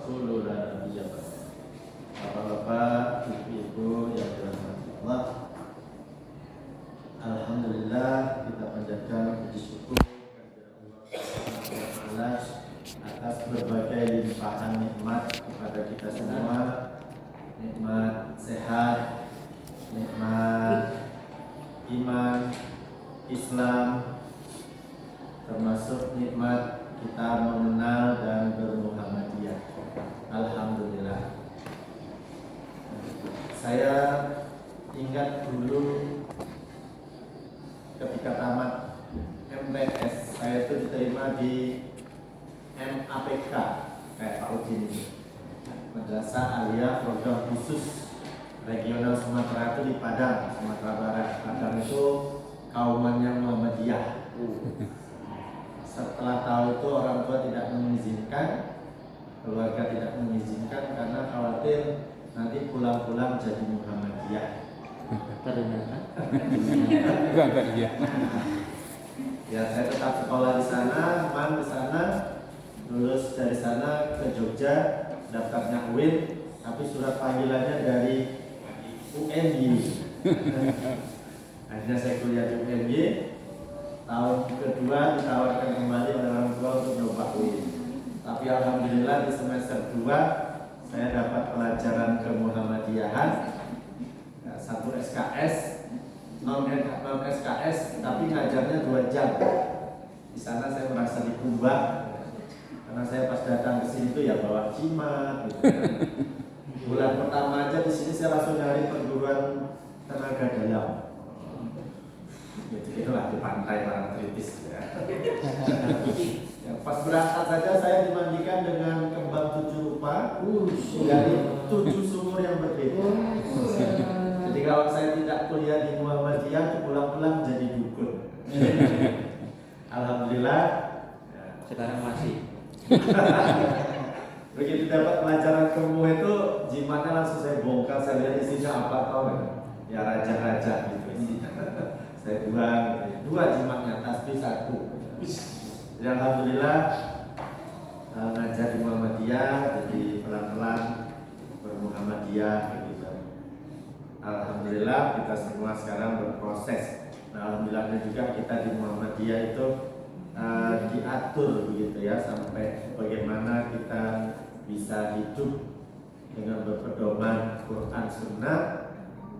rasuluhu la nabiyya ba'da. Bapak-bapak, ibu-ibu yang dirahmati Allah, alhamdulillah kita panjatkan puji syukur kepada Allah Subhanahu wa taala atas berbagai limpahan nikmat kepada kita semua. Nikmat sehat, nikmat iman, Islam, termasuk nikmat kita mengenal dan bermuhammadiyah. Alhamdulillah. Saya ingat dulu ketika tamat MTS, saya itu diterima di MAPK kayak Pak Udin ini, Madrasah Aliyah Program Khusus Regional Sumatera itu di Padang, Sumatera Barat. Padang itu kaumannya Muhammadiyah. Setelah tahu itu orang tua tidak mengizinkan, keluarga tidak mengizinkan karena khawatir nanti pulang-pulang jadi Muhammadiyah. Ya saya tetap sekolah di sana, man di sana, lulus dari sana ke Jogja, daftarnya UIN, tapi surat panggilannya dari UNY. Akhirnya saya kuliah di UNY. Tahun kedua ditawarkan kembali oleh orang tua untuk nyoba UIN. Tapi alhamdulillah di semester 2 saya dapat pelajaran kemuhammadiyahan, satu SKS, non SKS, tapi ngajarnya 2 jam. Di sana saya merasa dikumbang karena saya pas datang ke sini tuh ya bawa jimat. Gitu. Bulan pertama aja di sini saya langsung nyari perguruan tenaga dalam. Itulah di pantai Parangtritis ya. Ya, pas berangkat saja saya dimandikan dengan kembang 7 rupa dari 7 sumur yang berbeda. Jadi kalau saya tidak kuliah di Muhammadiyah, pulang-pulang jadi dukun. Alhamdulillah. Ya. Sekarang masih. Begitu dapat pelajaran kemu itu, jimatnya langsung saya bongkar, saya lihat isinya apa tau ya, raja-raja gitu. Saya buang, 2 jimatnya, tasbih 1. Ya, alhamdulillah ngajar di Muhammadiyah, jadi pelan-pelan bermuhammadiyah gitu. Alhamdulillah kita semua sekarang berproses. Nah, alhamdulillah juga kita di Muhammadiyah itu diatur begitu ya, sampai bagaimana kita bisa hidup dengan berpedoman Quran Sunnah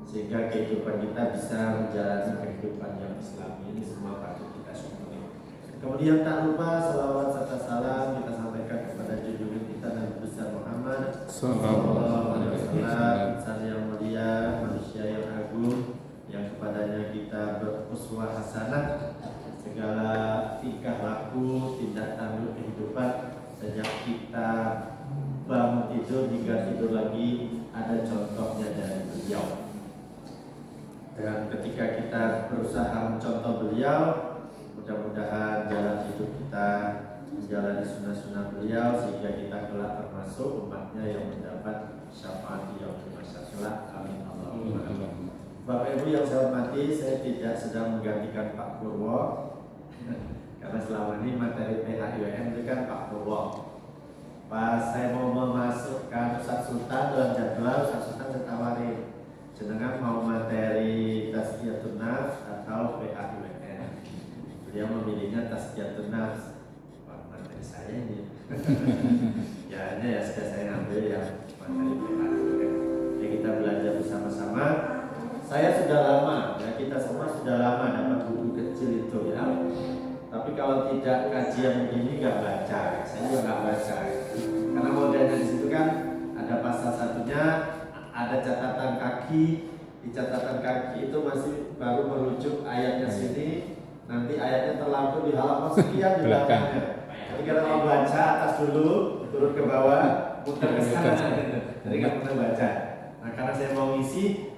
sehingga kehidupan kita bisa menjalani kehidupan yang Islami. Ini semua patut kita syukuri. Kemudian tak lupa salawat serta salam kita sampaikan kepada junjungan kita Nabi besar Muhammad sallallahu alaihi wasallam, insan yang mulia, manusia yang agung, yang kepadanya kita beruswah hasanah. Segala tingkah laku, tindak tanduk kehidupan sejak kita bangun tidur hingga tidur lagi ada contohnya dari beliau. Dan ketika kita berusaha mencontoh beliau, mudah-mudahan jalan hidup kita menjalani sunnah-sunnah beliau sehingga kita kelak termasuk umatnya yang mendapat syafaat yaumil mahsyar. Amin Allahumma. Bapak Ibu yang saya hormati, saya tidak sedang menggantikan Pak Purwo karena selama ini materi PHIWM itu kan Pak Purwo. Pas saya mau memasukkan Ustaz Sultan dalam jadwal, Ustaz Sultan saya tawarin, jenengan mau materi Tazkiyatun Nafs atau PHIWM. Beliau memilihnya Tazkiyatun Nafs. Wah, materi saya ini. Ya hanya ya sudah saya ambil yang materi PHIWM. Jadi kita belajar bersama-sama. Saya sudah lama, ya kita semua sudah lama dapat buku kecil itu ya. Tapi kalau tidak kajian begini nggak baca, saya juga nggak baca. Karena modelnya di situ kan ada pasal satunya, ada catatan kaki. Di catatan kaki itu masih baru merujuk ayatnya sini. Nanti ayatnya terlampau di halaman sekian di belakangnya. Jadi kalau mau baca atas dulu, turun ke bawah, muter ke sana. Jadi nggak pernah baca. Nah karena saya mau ngisi,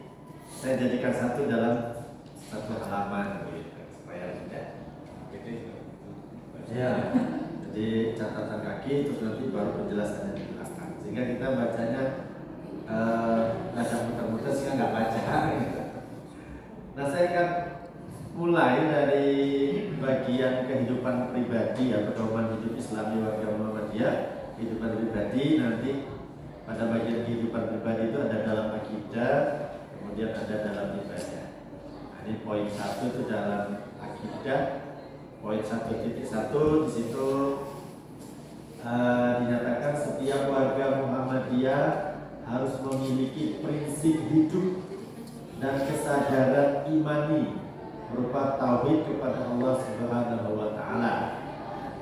saya jadikan satu dalam satu halaman gitu, supaya tidak gitu. Ya, jadi catatan kaki terus nanti baru penjelasannya di belakang sehingga kita bacanya agak muter-muter sehingga nggak baca gitu. Nah saya akan mulai dari bagian kehidupan pribadi ya, pedoman hidup Islami warga Muhammadiyah kehidupan pribadi nanti pada bagian kehidupan pribadi itu ada dalam akidah, kemudian ada dalam ibadah. Nah, ini poin 1 itu dalam akidah. Poin 1.1 di situ dinyatakan setiap warga Muhammadiyah harus memiliki prinsip hidup dan kesadaran imani berupa tauhid kepada Allah Subhanahu wa taala.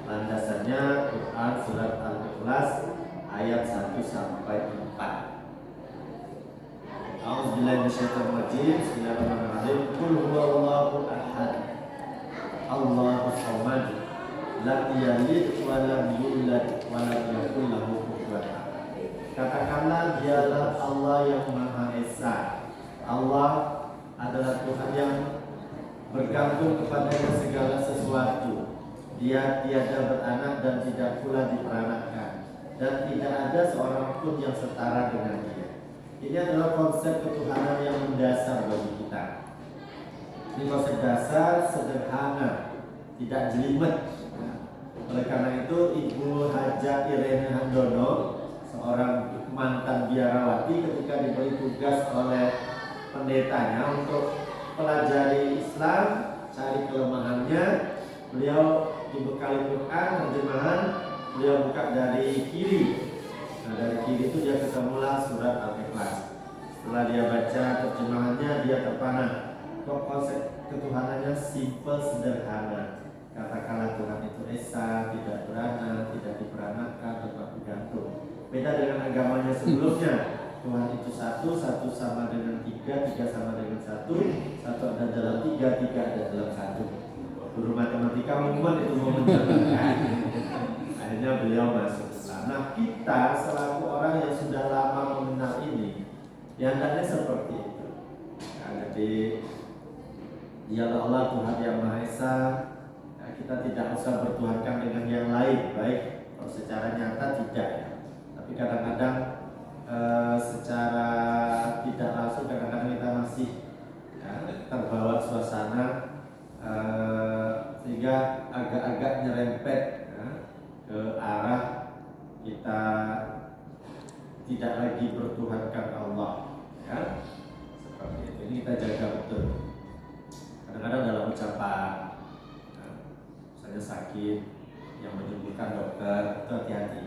Landasannya Quran surat Al-Ikhlas ayat 1 sampai 4. A'udzubillahi minasyaitonir rajim. Bismillahirrahmanirrahim. Qul huwallahu ahad. Allahus samad. Lam yalid wa lam yulad wa lam yakul lahu kufuwan ahad. Katakanlah dialah Allah yang Maha Esa. Allah adalah Tuhan yang bergantung kepadanya segala sesuatu. Dia tiada beranak dan tidak pula diperanakkan, dan tidak ada seorang pun yang setara dengan Dia. Ini adalah konsep ketuhanan yang mendasar bagi kita. Ini konsep dasar, sederhana, tidak jelimet. Oleh karena itu, Ibu Haja Irene Handono, seorang mantan biarawati, ketika diberi tugas oleh pendetanya untuk pelajari Islam, cari kelemahannya, beliau dibekali Quran, terjemahan, beliau buka dari kiri. Nah, dari kiri itu dia ketemulah surat Al-Ikhlas. Setelah dia baca terjemahannya, dia terpana. Kok konsep ketuhanannya simple, sederhana. Katakanlah Tuhan itu Esa, tidak beranak, tidak diperanakkan, tempat bergantung. Beda dengan agamanya sebelumnya. Tuhan itu satu, satu sama dengan tiga, tiga sama dengan satu, satu ada dalam tiga, tiga ada dalam satu. Guru matematika umum itu mau menjelaskan. Akhirnya beliau masuk Islam. Nah, kita selaku orang yang sudah lama mengenal ini, yang hendaknya seperti itu. Nah, jadi dialah Allah Tuhan yang Maha Esa. Nah, kita tidak usah bertuhankan dengan yang lain, baik kalau secara nyata tidak ya. Tapi kadang-kadang secara tidak langsung kadang-kadang kita masih terbawa suasana sehingga agak-agak nyerempet ke arah kita tidak lagi bertuhankan Allah, ya seperti itu. Ini kita jaga betul. Kadang-kadang dalam ucapan, misalnya sakit yang menyembuhkan dokter, itu hati-hati.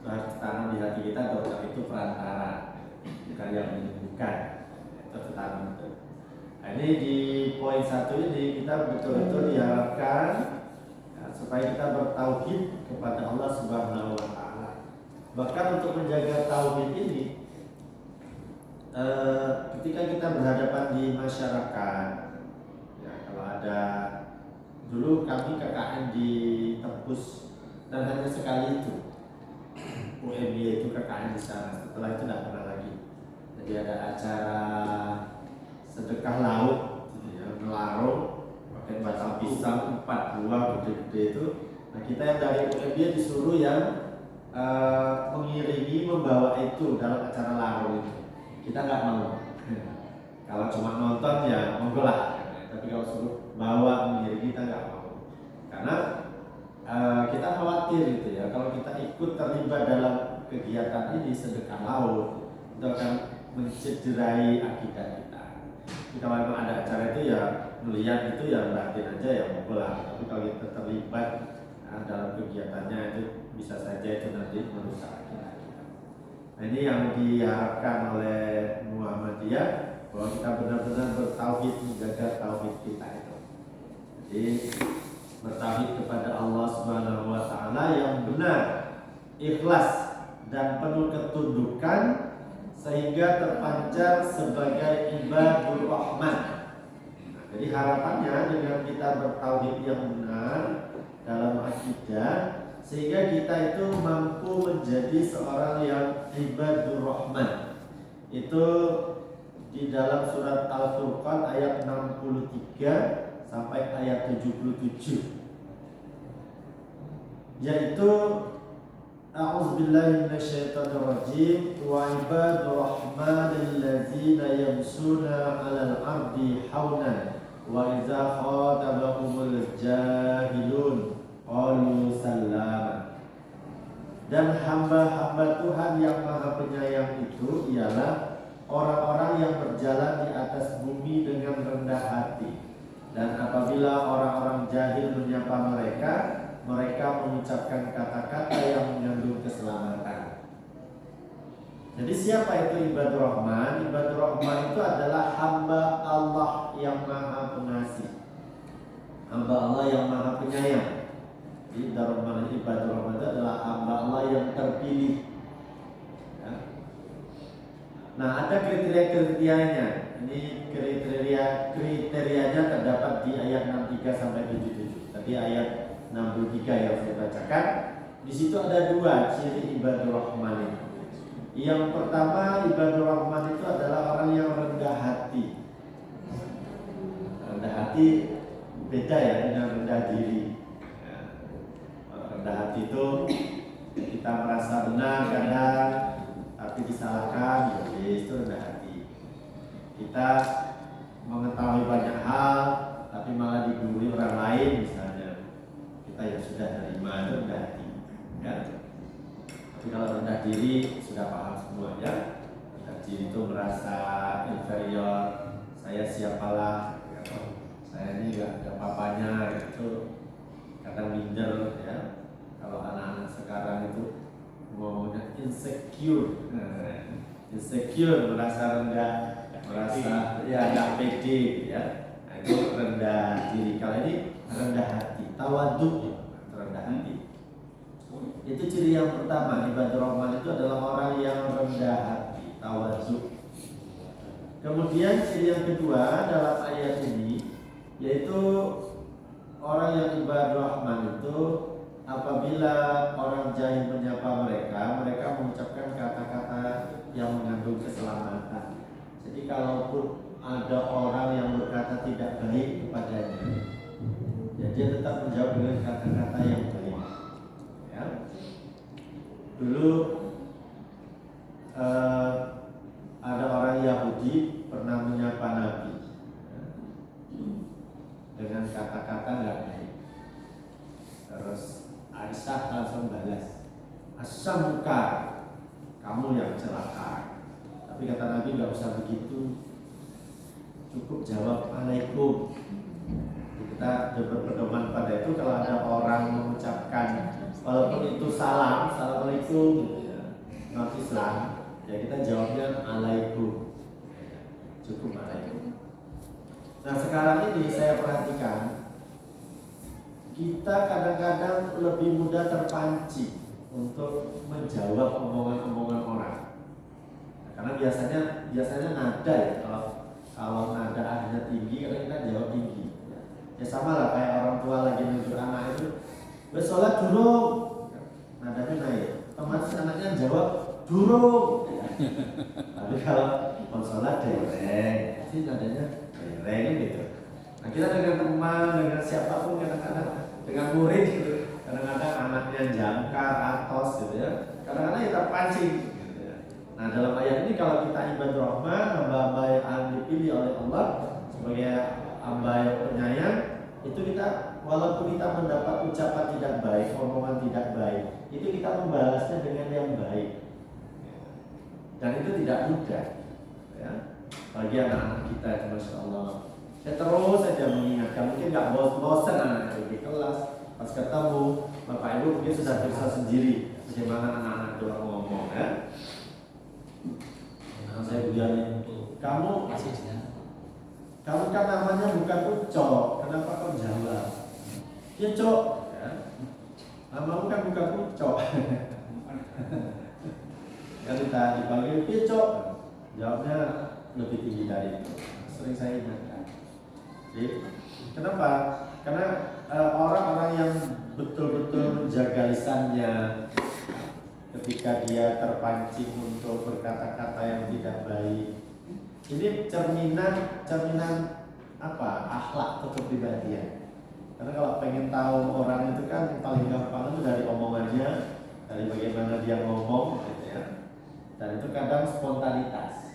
Itu harus tanam di hati kita, dokter itu perantara, bukan yang menyembuhkan. Itu tanam betul. Nah, ini di poin 1 ini kita betul-betul diharapkan supaya kita bertauhid kepada Allah Subhanahu wa taala. Bahkan untuk menjaga tauhid ini, ketika kita berhadapan di masyarakat, ya, kalau ada dulu kami KKN di Tepus dan hanya sekali itu UMY itu KKN di sana. Setelah itu tidak pernah lagi. Jadi ada acara sedekah laut, gitu ya, melarung pakai batang pisang 4 buah gede-gede itu. Nah, kita yang dari UMY disuruh yang mengiringi, membawa itu dalam acara larung itu. Kita nggak mau. Kalau cuma nonton ya monggo lah. Tapi kalau suruh bawa mengiringi kita nggak mau. Karena kita khawatir gitu ya, kalau kita ikut terlibat dalam kegiatan ini sedekah laut, itu akan mencederai akidah kita. Jadi kalau memang ada acara itu ya melihat itu ya batin aja ya monggo lah. Tapi kalau kita terlibat dalam kegiatannya itu bisa saja itu nanti merusak akidah kita. Nah, ini yang diharapkan oleh Muhammadiyah, bahwa kita benar-benar bertauhid, menjaga tauhid kita itu. Jadi bertauhid kepada Allah Subhanahu wa taala yang benar, ikhlas dan penuh ketundukan sehingga terpancar sebagai ibadur rahman. Nah, jadi harapannya dengan kita bertauhid yang benar dalam akidah, sehingga kita itu mampu menjadi seorang yang ibadur rahman. Itu di dalam surat Al-Furqan ayat 63 sampai ayat 77, yaitu a'udzubillahi minasyaitonirrajim wa ibadur rahmanil ladzina yamshuna 'alal ardi haunan wa idza khatabahumul jahilun qalu salama. Dan hamba-hamba Tuhan yang Maha Penyayang itu ialah orang-orang yang berjalan di atas bumi dengan rendah hati. Dan apabila orang-orang jahil menyapa mereka, mereka mengucapkan kata-kata yang mengandung keselamatan. Jadi siapa itu ibadur rahman? Ibadur rahman itu adalah hamba Allah yang Maha Pengasih, hamba Allah yang Maha Penyayang. Jadi ibadur rahman itu adalah hamba Allah yang terpilih. Ya. Nah, ada kriteria-kriterianya. Ini kriterianya terdapat di ayat 63 sampai 77. Tadi ayat 63 yang saya bacakan. Di situ ada dua ciri ibadur rahman itu. Yang pertama, ibadur rahman itu adalah orang yang rendah hati. Rendah hati beda ya dengan rendah diri. Ya. Rendah hati itu kita merasa benar kadang, tapi disalahkan, jadi itu rendah hati. Kita mengetahui banyak hal, tapi malah digurui orang lain misalnya. Kita ya sudah terima, itu rendah hati. Ya. Tapi kalau rendah diri sudah paham semua ya. Rendah diri itu merasa inferior, saya siapalah, saya ini gak ada apa-apanya, itu kadang minder ya. Kalau anak-anak sekarang itu ngomongnya insecure, insecure, merasa rendah, merasa ya nggak pede ya. Nah, itu rendah diri. Kalau ini rendah hati, tawadhu, rendah hati. Itu ciri yang pertama. Ibadur rahman itu adalah orang yang rendah hati, tawadhu. Kemudian ciri yang kedua dalam ayat ini yaitu orang yang ibadur rahman itu apabila orang jahil menyapa mereka, mereka mengucapkan kata-kata yang mengandung keselamatan. Jadi kalaupun ada orang yang berkata tidak baik kepadanya, ya dia tetap menjawab dengan kata-kata yang baik. Ya. Dulu ada orang Yahudi pernah menyapa Nabi dengan kata-kata nggak baik. Terus Aisyah langsung balas, "Asamuka, kamu yang celaka." Tapi kata Nabi nggak usah begitu, cukup jawab alaikum. Kita berpedoman pada itu kalau ada orang mengucapkan walaupun itu salam, assalamualaikum, non Islam, ya kita jawabnya alaikum, cukup alaikum. Nah sekarang ini saya perhatikan kita kadang-kadang lebih mudah terpancing untuk menjawab omongan-omongan orang. Nah, karena biasanya nada ya, kalau nada hanya tinggi, karena kita jawab tinggi. Ya sama lah kayak orang tua lagi nunjuk anak itu, "Sholat durung," nadanya naik, otomatis anaknya jawab durung. Tapi kalau mau sholat dereng, sih nadanya dereng gitu. Nah kita dengan teman, dengan siapapun kadang-kadang, dengan murid gitu, kadang-kadang anaknya jangkar, atos gitu ya, kadang-kadang kita pancing gitu ya. Nah dalam ayat ini kalau kita ibadur rahman, hamba-hamba yang dipilih oleh Allah sebagai hamba yang penyayang, itu kita walaupun kita mendapat ucapan tidak baik, omongan tidak baik, itu kita membalasnya dengan yang baik. Dan itu tidak mudah ya. Bagi anak-anak kita, Masya Allah, saya terus saja mengingatkan, mungkin nggak bosan anak-anak di kelas, pas ketemu Bapak Ibu mungkin sudah bisa sendiri bagaimana anak-anak itu ngomong ya. Nah, saya bilang, kamu kan namanya bukan Ucok, kenapa kau jawab? Ya Cok, ya. Namamu kan bukan Ucok. Kan kita dipanggil ya Cok, jawabnya lebih tinggi dari itu. Sering saya ingatkan. Jadi, kenapa? Karena orang-orang yang betul-betul menjaga lisannya ketika dia terpancing untuk berkata-kata yang tidak baik, ini cerminan apa? Akhlak atau kepribadian. Karena kalau pengen tahu orang itu kan yang paling gampang itu dari omongannya, dari bagaimana dia ngomong, gitu ya. Dan itu kadang spontanitas.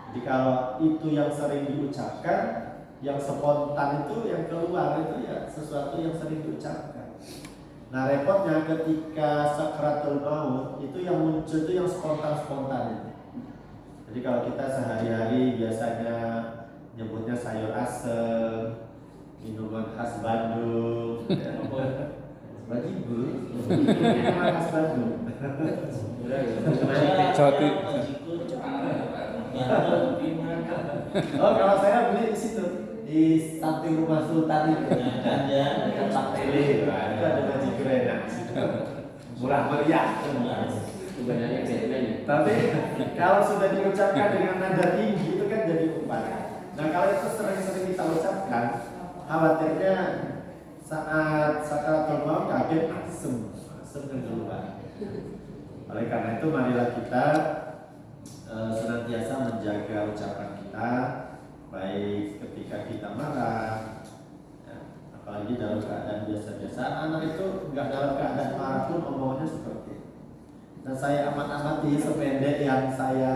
Jadi kalau itu yang sering diucapkan, yang spontan itu yang keluar itu ya sesuatu yang sering diucapkan. Nah repotnya ketika sakratul maut itu yang muncul itu yang spontan itu. Jadi kalau kita sehari-hari biasanya nyebutnya sayur asem, minuman khas Bandung, ya. Bajigur, minuman khas Bandung. Jati. Oh kalau saya beli di situ di samping rumah Sultan itu dekat Pak Tele itu ada bajigur enak, murah meriah. Tapi kalau sudah diucapkan dengan nada tinggi itu kan jadi umpan. Nah kalau itu sering-sering kita ucapkan, khawatirnya saat sakratul maut kaget asem yang keluar. Oleh karena itu marilah kita senantiasa menjaga ucapan kita, baik ketika kita marah, ya, apalagi dalam keadaan biasa-biasa. Anak itu nggak dalam keadaan marah pun ngomongnya seperti itu. Dan saya amati sependek yang saya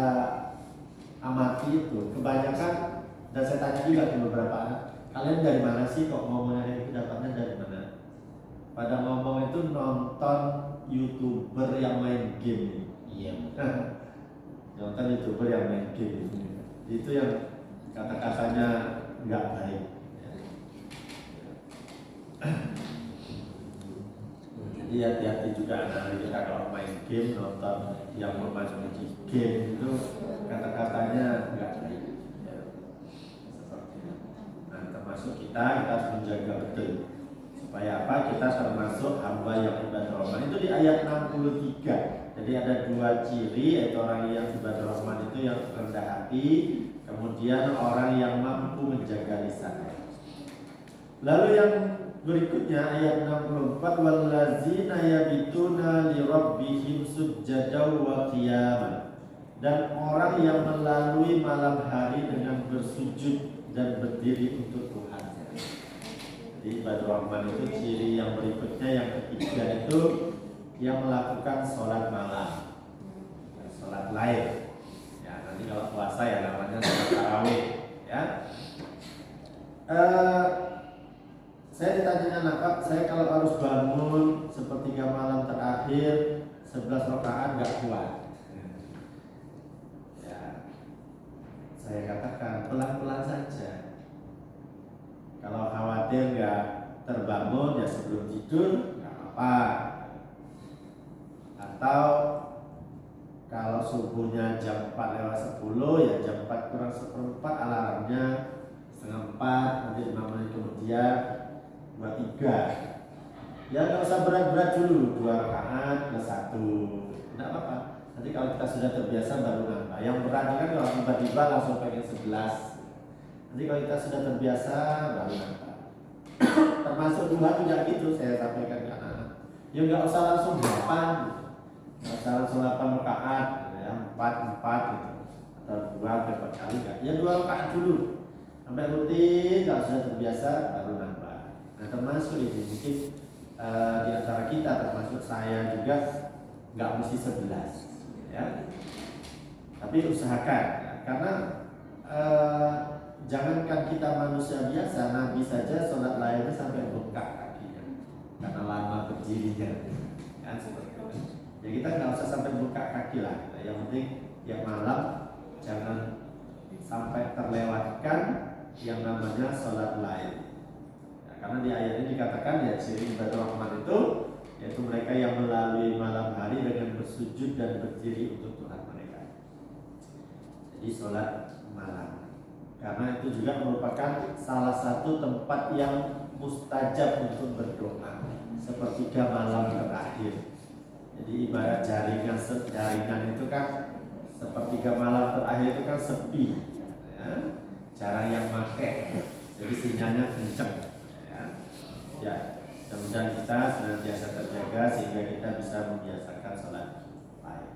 amati itu kebanyakan, dan saya tanya juga ke beberapa anak, kalian dari mana sih kok ngomongnya itu, dapatnya dari mana? Pada ngomong itu nonton YouTuber yang main game. Iya. Nonton YouTuber yang main game. Itu yang kata-katanya nggak baik. Jadi hati-hati juga anak kita kalau main game, nonton yang bermain game itu kata-katanya nggak baik. Ya. Seperti itu. Nah termasuk kita harus menjaga betul. Supaya apa? Kita termasuk hamba yang ibadah Rahman. Itu di ayat 63. Jadi ada dua ciri, yaitu orang yang ibadah Rahman itu yang rendah hati, kemudian orang yang mampu menjaga lisannya. Lalu yang berikutnya ayat 64, wallazina yabituna li rabbihim sujjadan wa qiyaman. Dan orang yang melalui malam hari dengan bersujud dan berdiri untuk Tuhan. Jadi ibadah Rahman itu ciri yang berikutnya, yang ketiga itu yang melakukan sholat malam, sholat lail. Ya nanti kalau puasa ya namanya sholat tarawih. Ya. Saya ditanya anak, saya kalau harus bangun sepertiga malam terakhir 11 rakaat nggak kuat. Ya, saya katakan pelan-pelan saja. Kalau khawatir nggak terbangun ya sebelum tidur nggak apa-apa. Atau kalau subuhnya jam 4:10 ya jam 4 kurang seperempat alarmnya, setengah 4, nanti 5 menit kemudian 2-3. Ya nggak usah berat-berat dulu, 2 rakaat plus 1, nggak apa-apa. Nanti kalau kita sudah terbiasa baru nambah. Yang berat kan kalau tiba-tiba langsung pengen 11. Nanti kalau kita sudah terbiasa baru nambah. Termasuk dua juga gitu saya sampaikan ke anak-anak. Ya nggak usah langsung 8, nggak usah langsung 8 rakaat, ya 4 gitu, atau 2-4 kali nggak. Ya 2 rakaat dulu. Sampai rutin, kalau sudah terbiasa baru nambah. Nah termasuk ini mungkin di antara kita, termasuk saya juga nggak mesti 11, ya. Tapi usahakan, ya. Karena jangankan kita manusia biasa, Nabi saja sholat lainnya sampai bengkak kakinya karena lama berdirinya, kan seperti itu. Ya kita nggak usah sampai bengkak kaki lah. Yang penting tiap malam jangan sampai terlewatkan yang namanya sholat lain. Ya, karena di ayat ini dikatakan ya ciri ibadah Rahman itu yaitu mereka yang melalui malam hari dengan bersujud dan berdiri untuk Tuhan mereka. Jadi sholat malam. Karena itu juga merupakan salah satu tempat yang mustajab untuk berdoa, sepertiga malam terakhir. Jadi ibarat jaringan itu kan sepertiga malam terakhir itu kan sepi, ya. Jarang yang pakai, jadi sinyalnya kenceng. Ya, mudah-mudahan kita senantiasa terjaga sehingga kita bisa membiasakan sholat lain.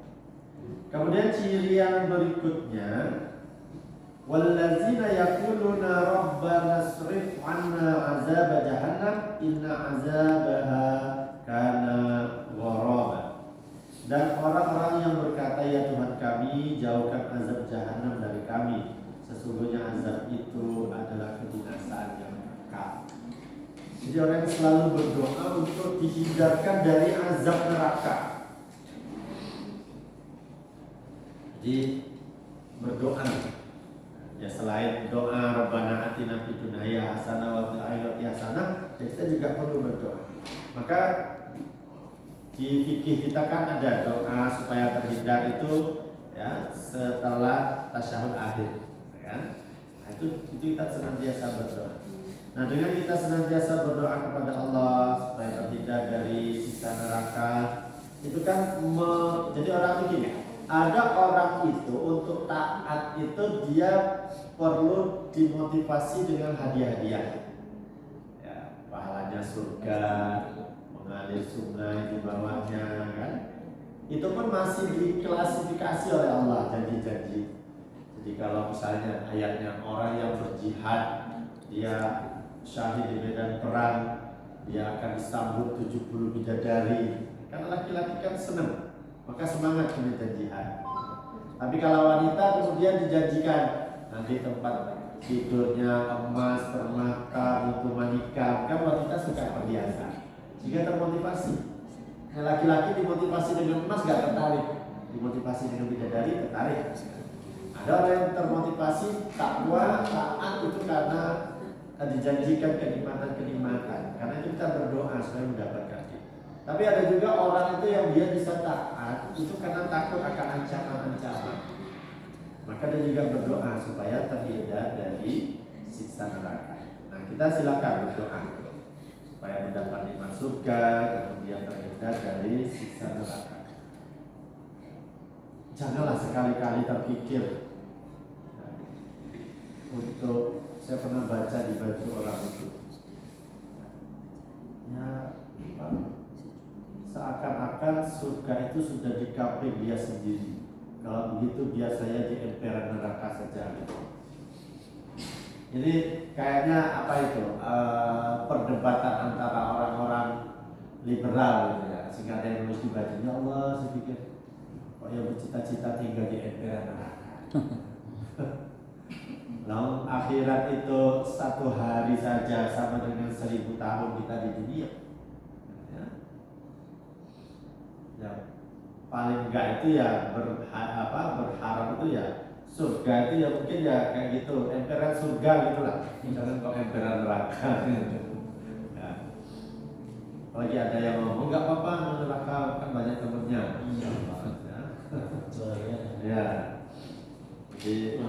Kemudian ciri yang berikutnya, wallazina yaquluna rabbana asrif 'anna 'adzab jahannam inna 'adzabaha kana gharaba. Dan orang-orang yang berkata ya Tuhan kami jauhkan azab jahanam dari kami, sesungguhnya azab itu adalah kebinasaan yang kekal. Jadi orang yang selalu berdoa untuk dihindarkan dari azab neraka. Jadi berdoa. Ya selain doa Rabbana atina fid dunya hasanah wa fil akhirati hasanah, kita juga perlu berdoa. Maka di fikih kita kan ada doa supaya terhindar itu ya setelah tasyahud akhir, ya. Nah, itu kita senantiasa berdoa. Nah, dengan kita senantiasa berdoa kepada Allah supaya terhindar dari siksa neraka, itu kan jadi orang begini. Ada orang itu untuk taat itu dia perlu dimotivasi dengan hadiah-hadiah. Ya, pahalanya surga, mengalir sungai di bawahnya kan. Itu pun masih diklasifikasi oleh Allah janji-janji. Jadi kalau misalnya ayatnya orang yang berjihad, dia syahid di medan perang, dia akan disambut 70 bidadari. Karena laki-laki kan senang, maka semangat punya jihad. Tapi kalau wanita kemudian dijanjikan nanti tempat tidurnya emas, permata, untuk menikah, kan wanita suka perhiasan, sehingga termotivasi. Nah, laki-laki dimotivasi dengan emas gak tertarik, dimotivasi dengan bidadari tertarik. Ada orang yang termotivasi takwa, taat itu karena dijanjikan kenikmatan-kenikmatan. Karena itu kita berdoa supaya mendapatkan. Tapi ada juga orang itu yang dia bisa taat itu karena takut akan ancaman-ancaman. Maka dia juga berdoa supaya terhindar dari siksa neraka. Nah, kita silakan berdoa supaya mendapat nikmat surga, kemudian terhindar dari siksa neraka. Janganlah sekali-kali terpikir untuk, saya pernah baca di baju orang itu, ya seakan-akan surga itu sudah dikapling dia sendiri. Kalau begitu biar saya di emperan neraka saja. Ini kayaknya apa itu perdebatan antara orang-orang liberal gitu ya. Sehingga ada yang nulis di bajunya, Allah saya pikir kok yang bercita-cita tinggal di emperan neraka. Lalu akhirat itu satu hari saja sama dengan 1000 tahun kita di dunia. Ya, paling enggak itu ya berharap itu ya surga itu ya mungkin ya kayak gitu, emperan surga gitulah. Jangan kok emperan neraka. Ya. Apalagi ada yang ngomong nggak apa-apa neraka kan banyak temennya. Ya. Jadi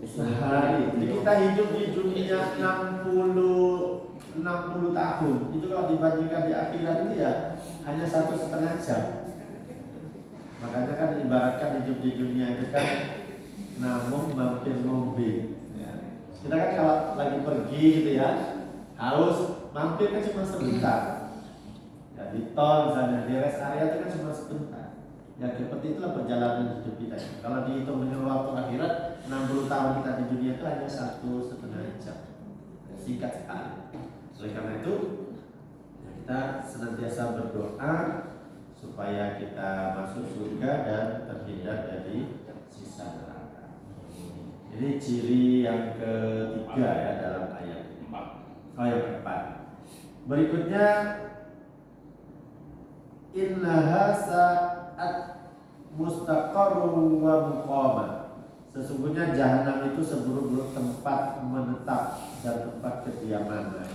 sehari. Jadi kita hidup di dunia 60 tahun. Itu kalau dibandingkan di akhirat itu ya hanya 1,5 jam. Makanya kan ibaratkan hidup di dunia itu kan namun mampir mobil. Ya. Kita kan kalau lagi pergi gitu ya, haus mampir kan cuma sebentar. Ya, di tol misalnya di rest area itu kan cuma sebentar. Ya seperti itulah perjalanan hidup kita. Kalau dihitung dengan waktu akhirat, 60 tahun kita di dunia itu hanya 1,5 jam. Ya, singkat sekali. Oleh karena itu kita senantiasa berdoa supaya kita masuk surga dan terhindar dari siksa neraka. Ini ciri yang ketiga ya dalam ayat ini. Oh yang keempat. Berikutnya innaha sa'at mustaqarru wa muqama. Sesungguhnya jahanam itu seburuk-buruk tempat menetap dan tempat kediaman.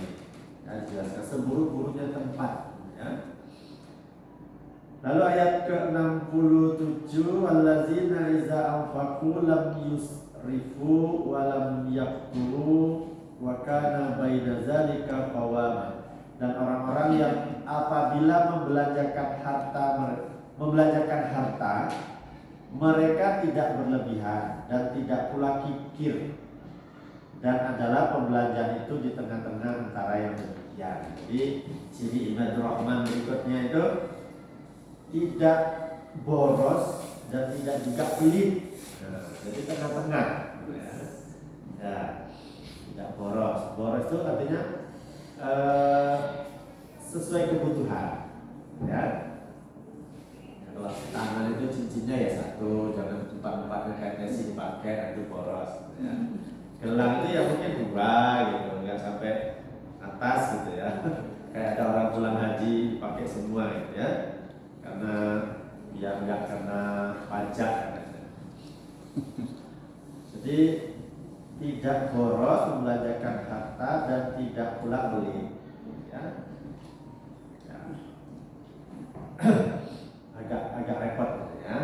Ya, jelaskan seburuk-buruknya tempat. Ya. Lalu ayat ke-67, allazina iza anfaqu lam yusrifu wa lam yaqturu wa kana baina zalika qawama. Dan orang-orang yang apabila membelanjakan harta mereka tidak berlebihan dan tidak pula kikir, dan adalah pembelanjaan itu di tengah-tengah antara yang demikian. Jadi ciri ibadur rahman berikutnya itu tidak boros dan tidak juga pelit. Jadi tengah-tengah. Ya, tidak boros. Boros itu artinya sesuai kebutuhan. Ya. Kalau tangan itu cincinnya ya satu, jangan empat-empatnya kayak Messi dipakai, itu boros. Ya. Gelang itu ya mungkin 2 gitu, nggak sampai atas gitu ya. Kayak ada orang pulang haji pakai semua gitu ya. Karena biar nggak kena pajak. Jadi tidak boros membelanjakan harta dan tidak pula beli. Ya. Ya. agak repot gitu ya.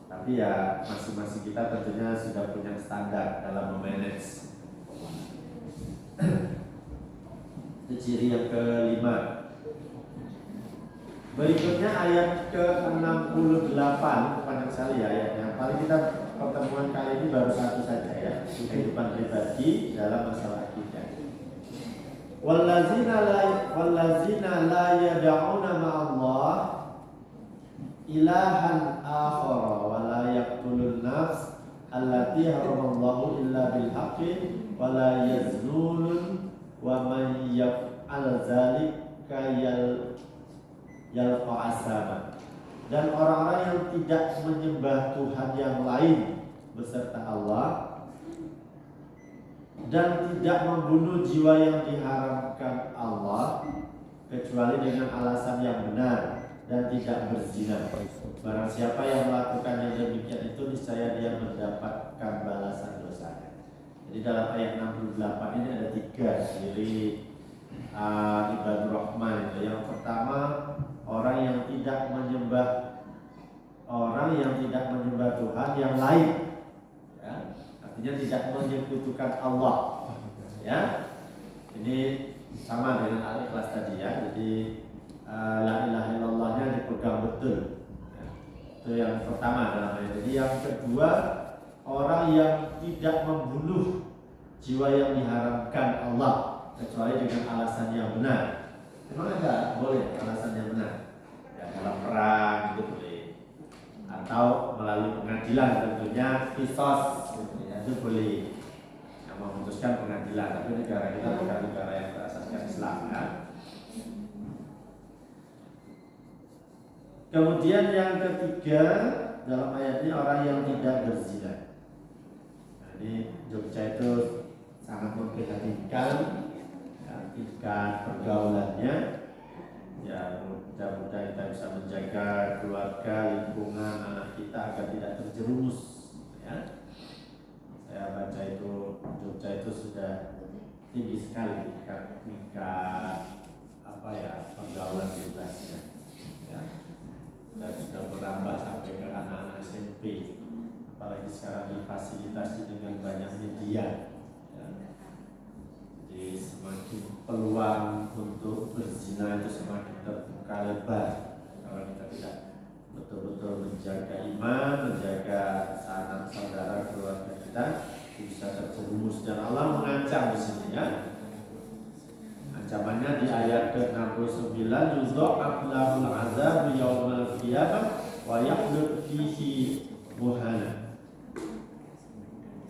Tapi ya masing-masing kita tentunya sudah punya standar dalam memanage. Itu ciri yang kelima. Berikutnya ayat ke-68, panjang sekali ya ayatnya. Paling kita pertemuan kali ini baru satu saja ya, kehidupan pribadi dalam masalah akidah. Wallazina la yad'una ma'allah ilahan akhara wa la yaqtulun nafs allati haramallahu illa bil haqqi wa la yaznun wa man yaf'al dzalika yalqa asaba. Dan orang-orang yang tidak menyembah Tuhan yang lain beserta Allah dan tidak membunuh jiwa yang diharamkan Allah kecuali dengan alasan yang benar dan tidak berzina. Barang siapa yang melakukan yang demikian itu niscaya dia mendapatkan balasan dosanya. Jadi dalam ayat 68 ini ada 3 ciri ibadur rahman. Yang pertama, orang yang tidak menyembah Tuhan yang lain, ya, artinya tidak menyekutukan Allah, ya. Ini sama dengan al-ikhlas tadi ya. Jadi la ilaha illallahnya dipegang betul, ya. Itu yang pertama dalam ayat. Jadi yang kedua, orang yang tidak membunuh jiwa yang diharamkan Allah kecuali dengan alasan yang benar. Memang ada boleh alasan yang benar, ya, dalam perang itu boleh, atau melalui pengadilan tentunya kisos gitu, ya, itu boleh, yang memutuskan pengadilan. Tapi negara kita bukan negara yang berasaskan Islam ya. Kemudian yang ketiga dalam ayat ini orang yang tidak berzina. Nah, ini Jogja itu sangat memprihatinkan. Tingkat pergaulannya, ya mudah-mudahan kita bisa menjaga keluarga, lingkungan anak kita agar tidak terjerumus. Ya, saya baca itu Jogja itu sudah tinggi sekali tingkat pergaulan bebasnya. Ya, dan sudah berambah sampai ke anak-anak SMP. Apalagi sekarang difasilitasi dengan banyak media. Jadi semakin peluang untuk berzina itu semakin terbuka lebar kalau kita tidak betul-betul menjaga iman, menjaga sanak saudara keluarga kita, bisa terjerumus. Dan Allah mengancam di sini ya. Ancamannya di ayat ke-69, yudha'af lahul azab yaumal qiyamah wa yakhlud fihi muhana.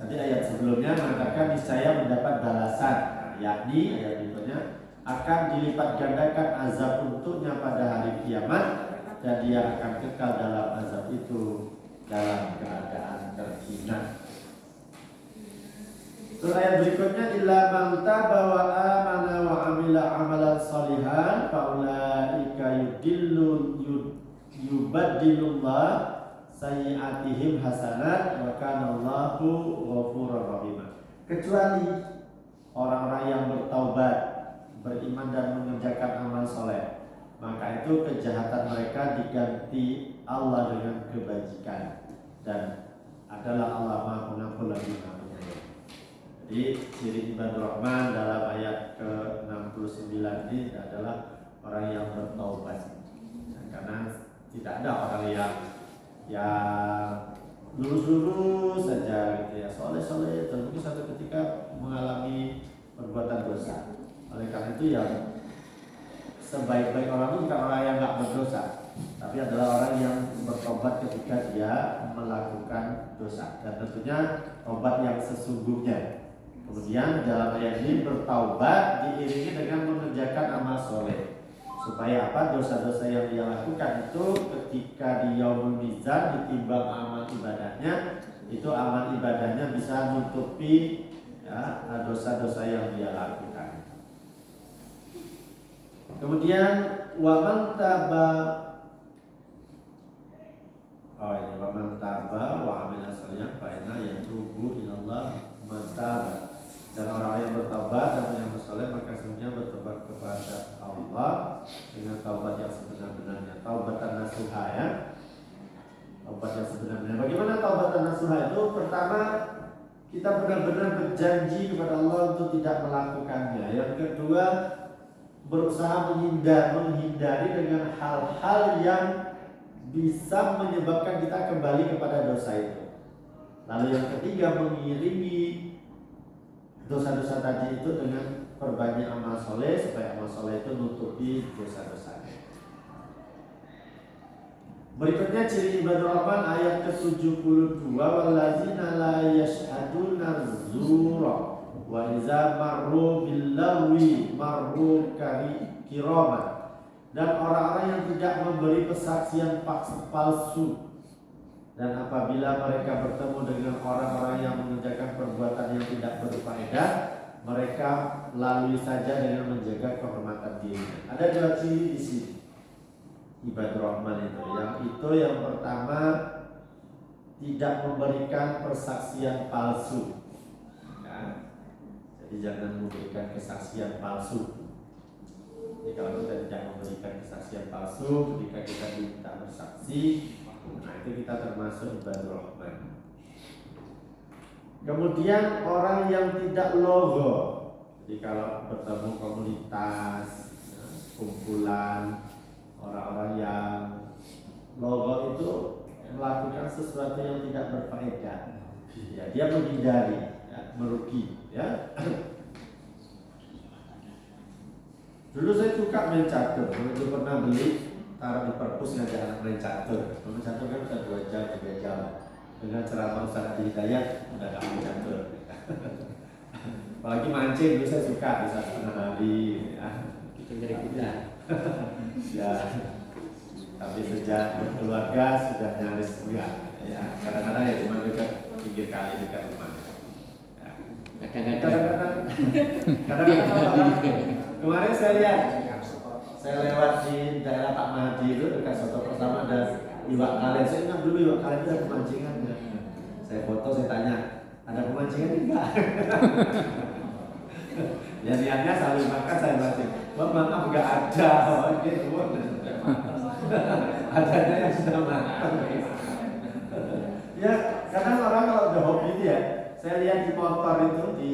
Tadi ayat sebelumnya mengatakan niscaya mendapat balasan, yakni ayat berikutnya akan dilipat gandakan azab untuknya pada hari kiamat dan dia akan kekal dalam azab itu dalam keadaan terhina. Surah ayat berikutnya illa man taba wa amana wa amila amalan shalihan faulaika yubaddilullah sayyi'atihim hasanat wa kana Allahu ghafurur rahim. Kecuali orang-orang yang bertaubat, beriman dan mengerjakan amal soleh, maka itu kejahatan mereka diganti Allah dengan kebajikan dan adalah Allah Maha Pengampun lagi Maha Penyayang. Jadi ciri ibadur rahman dalam ayat ke-69 ini adalah orang yang bertaubat. Karena tidak ada orang yang lurus-lurus saja gitu ya, soleh-soleh, dan mungkin satu ketika mengalami perbuatan dosa. Oleh karena itu ya sebaik-baik orang itu bukan orang yang nggak berdosa, tapi adalah orang yang bertobat ketika dia melakukan dosa, dan tentunya tobat yang sesungguhnya. Kemudian dalam ayat ini bertaubat diiringi dengan mengerjakan amal soleh, supaya apa? Dosa-dosa yang dia lakukan itu ketika di yaumul mizan ditimbang amal ibadahnya, itu amal ibadahnya bisa nutupi ya, dosa-dosa yang dia lakukan. Kemudian waman taba, ini waman taba wa amila salihan fa inna yatubu ilallah man taba. Dan orang yang bertobat dan yang bersoleh maka sesungguhnya bertobat kepada Allah dengan taubat yang sebenar-benarnya, taubatan nasuha ya. Taubat yang sebenarnya. Bagaimana taubatan nasuha itu? Pertama, kita benar-benar berjanji kepada Allah untuk tidak melakukannya. Yang kedua, berusaha menghindari dengan hal-hal yang bisa menyebabkan kita kembali kepada dosa itu. Lalu yang ketiga, mengiringi dosa-dosa tadi itu dengan perbanyak amal soleh supaya amal soleh itu nutupi dosa-dosanya. Berikutnya ciri ibadur rahman ayat ke-72, wallazina la yashhaduna zura wa iza marru billawi marru kiraman. Dan orang-orang yang tidak memberi kesaksian palsu, dan apabila mereka bertemu dengan orang-orang yang mengerjakan perbuatan yang tidak berfaedah, mereka lalui saja dengan menjaga kehormatan diri. Ada dua ciri di sini ibadur rahman itu. Yang pertama, tidak memberikan persaksian palsu. Ya. Jadi jangan memberikan kesaksian palsu. Jadi kalau kita tidak memberikan kesaksian palsu ketika kita diminta bersaksi, nah itu kita termasuk ibadur rahman. Kemudian orang yang tidak logo. Jadi kalau bertemu komunitas, kumpulan orang-orang yang logo itu melakukan sesuatu yang tidak berfaedah, ya, dia menghindari, ya, merugi, ya. Dulu saya suka main catur, dulu pernah beli taruh di perpus ngajak anak main catur. Main catur kan bisa 2 jam, 3 jam. Dengan ceramah Ustaz Adi Hidayat udah gak main catur. Apalagi mancing, dulu saya suka bisa setengah hari, ya. Dari kita. Ya, tapi sejak berkeluarga sudah nyaris enggak. Ya, kadang-kadang ya cuma dekat 3 kali dekat rumah. Ya. Kadang-kadang kemarin saya lihat, saya lewat di daerah Pak Mahdi itu dekat soto pertama ada iwak kalen. Saya ingat dulu iwak kalen itu ada pemancingannya. Saya foto, saya tanya, ada pemancingan enggak? Ya niatnya selalu makan, saya mancing. Wah maaf enggak ada, gitu. Adanya yang sudah makan. Ya kadang orang kalau udah hobi itu ya, saya lihat di motor itu di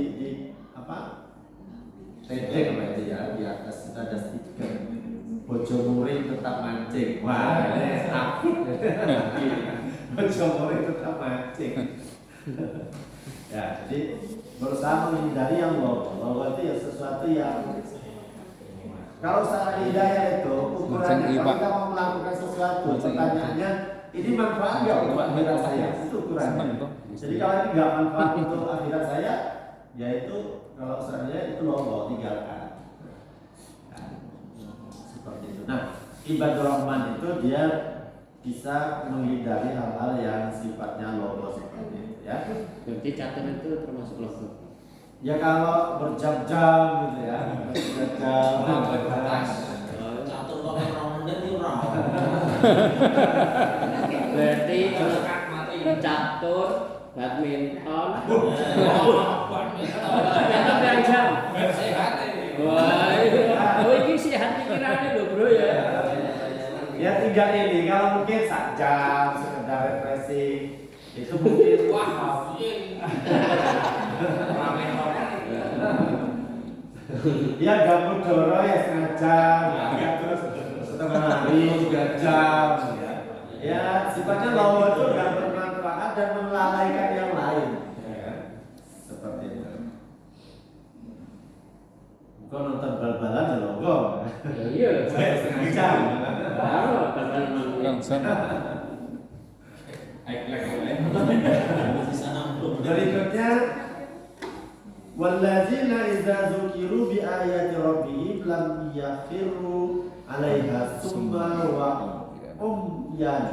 apa? TD apa itu ya, di atas ada stiker Bojo Muring tetap mancing. Wah, ini apik. Bojo Muring tetap mancing. Ya, jadi berusaha menghindari yang logo itu ya sesuatu yang kalau secara hidayah itu ukurannya kalau kita mau melakukan sesuatu, pertanyaannya ini manfaat nggak untuk akhirat saya? Itu ukurannya. Jadi kalau ini nggak manfaat untuk akhirat saya, yaitu kalau seandainya itu logo tinggalkan. Nah, seperti itu. Nah, ibadur rahman itu dia bisa menghindari hal-hal yang sifatnya logo seperti itu, ya. Berarti catur itu termasuk logo. Ya kalau berjam-jam gitu ya, berjam-jam. Catur kok orang dan orang. Berarti catur, badminton, badminton yang jam. Sehat. Wah, ini sehat pikirannya loh bro ya. Ya 3 ini kalau mungkin 1 jam sekedar refreshing itu mungkin Wah, ya gabut doro ya 1/2 jam, ya terus setengah hari 3 jam, ya. Ya sifatnya logo itu nggak bermanfaat dan melalaikan yang lain, ya. Seperti itu. Kau nonton bal-balan ya logo, Iya. saya 1/2 jam. Baru bal-balan Langsung. Berikutnya walladzina idza dzukiru bi ayati rabbihim lam yakhirru 'alaiha summa wa umyan.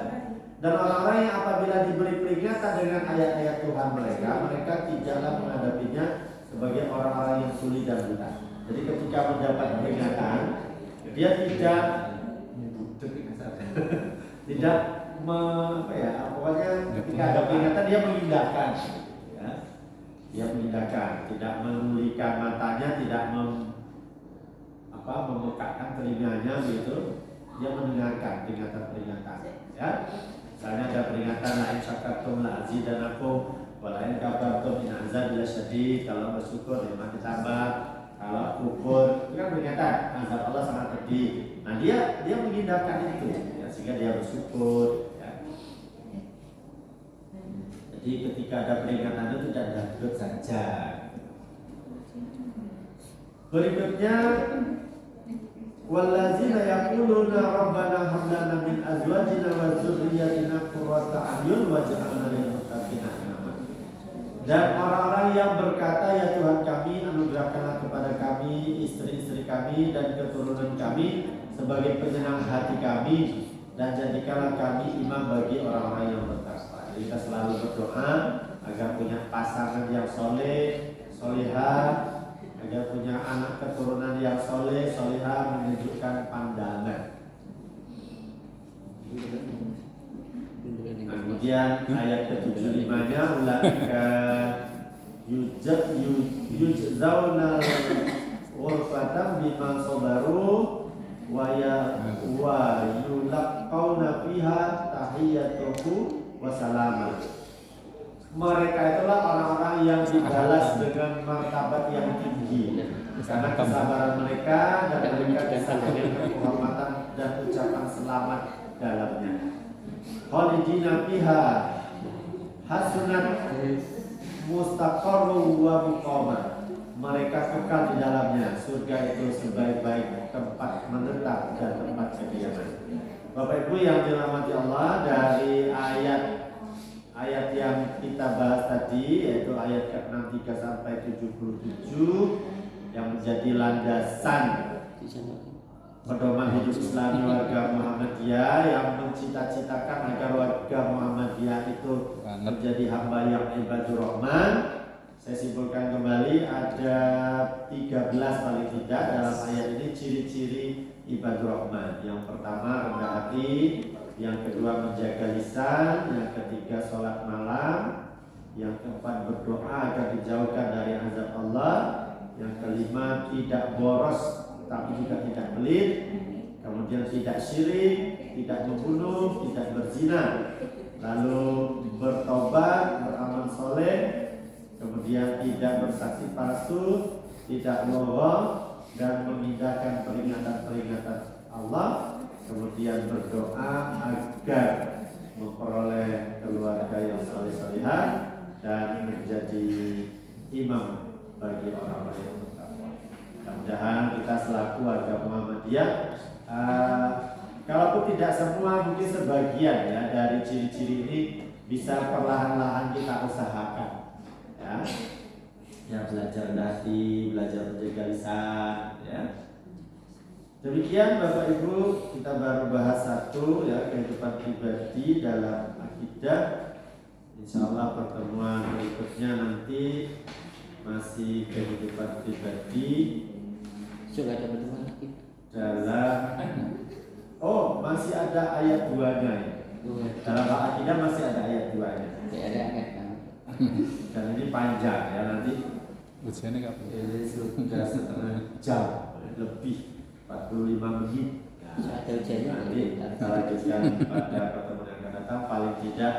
Dan orang-orang yang apabila diberi peringatan dengan ayat-ayat Tuhan mereka tidaklah menghadapinya sebagai orang-orang yang tuli dan buta. Jadi ketika mendapat peringatan, dia tidak tidak pokoknya ketika ada peringatan dia mengindahkan, ya. Dia mengindahkan, tidak menulikan matanya, tidak memekakkan telinganya begitu. Dia mendengarkan peringatan-peringatan, ya. Misalnya ada peringatan lain syakartum la azidanakum wa la in kafartum in azabi lasyadid. Kalau bersyukur nikmat ditambah, kalau kufur itu kan peringatan azab Allah sangat pedih. Nah dia mengindahkan itu, ya, sehingga dia bersyukur, ya. Jadi ketika ada peringatan itu tidak dangdut saja. Berikutnya wallazina yaquluna rabbana hab lana min azwajina wa dzurriyyatina qurrata a'yun waj'alna lil muttaqina imama. Dan orang-orang yang berkata, ya Tuhan kami, anugerahkanlah kepada kami istri-istri kami dan keturunan kami sebagai penyenang hati kami, dan jadikanlah kami imam bagi orang-orang yang bertakwa. Jadi kita selalu berdoa agar punya pasangan yang soleh, solehah, agar punya anak keturunan yang soleh, solehah, menunjukkan pandangan. Kemudian ayat ke-75-nya ulaika yujzauna ghurfatan bima sabaru wa yulaqauna fiha tahiyyatuhu wa salaman. Mereka itulah orang-orang yang dibalas dengan martabat yang tinggi karena kesabaran mereka, dan mereka disambut kehormatan dan ucapan selamat dalamnya. Khalidina fiha hasunat mustaqarru wa muqamah. Mereka kekal di dalamnya. Surga itu sebaik-baik tempat menetap dan tempat kediaman. Bapak Ibu yang dirahmati Allah, dari ayat yang kita bahas tadi, yaitu ayat ke-63 sampai 77 yang menjadi landasan pedoman hidup Islami warga Muhammadiyah, yang mencita-citakan agar warga Muhammadiyah itu menjadi hamba yang ibadur rahman. Saya simpulkan kembali, ada 13 paling tidak dalam ayat ini ciri-ciri ibadur rahman. Yang pertama rendah hati, yang kedua menjaga lisan, yang ketiga sholat malam, yang keempat berdoa agar dijauhkan dari azab Allah, yang kelima tidak boros tapi juga tidak pelit, kemudian tidak syirik, tidak membunuh, tidak berzina, lalu bertobat, beramal soleh, kemudian tidak bersaksi palsu, tidak bohong, dan mengindahkan peringatan-peringatan Allah, kemudian berdoa agar memperoleh keluarga yang saleh-salehah dan menjadi imam bagi orang-orang yang bertakwa. Mudah-mudahan kita selaku warga Muhammadiyah, kalaupun tidak semua, mungkin sebagian ya dari ciri-ciri ini bisa perlahan-lahan kita usahakan, ya. Ya, belajar hati, belajar menjaga lisan, ya. Demikian Bapak Ibu, kita baru bahas satu, ya, kehidupan pribadi dalam akidah. Insya Allah pertemuan berikutnya nanti masih kehidupan pribadi Sudah ada pertemuan lagi. dalam masih ada ayat 2-nya ya. Dalam akidah masih ada ayat 2-nya. Ada ayat kan. Dan ini panjang ya, nanti ujiannya kapan? ini sudah setengah jam lebih 45 menit. Nah, Ada ujiannya. nanti kita lanjutkan pada pertemuan yang akan datang, paling tidak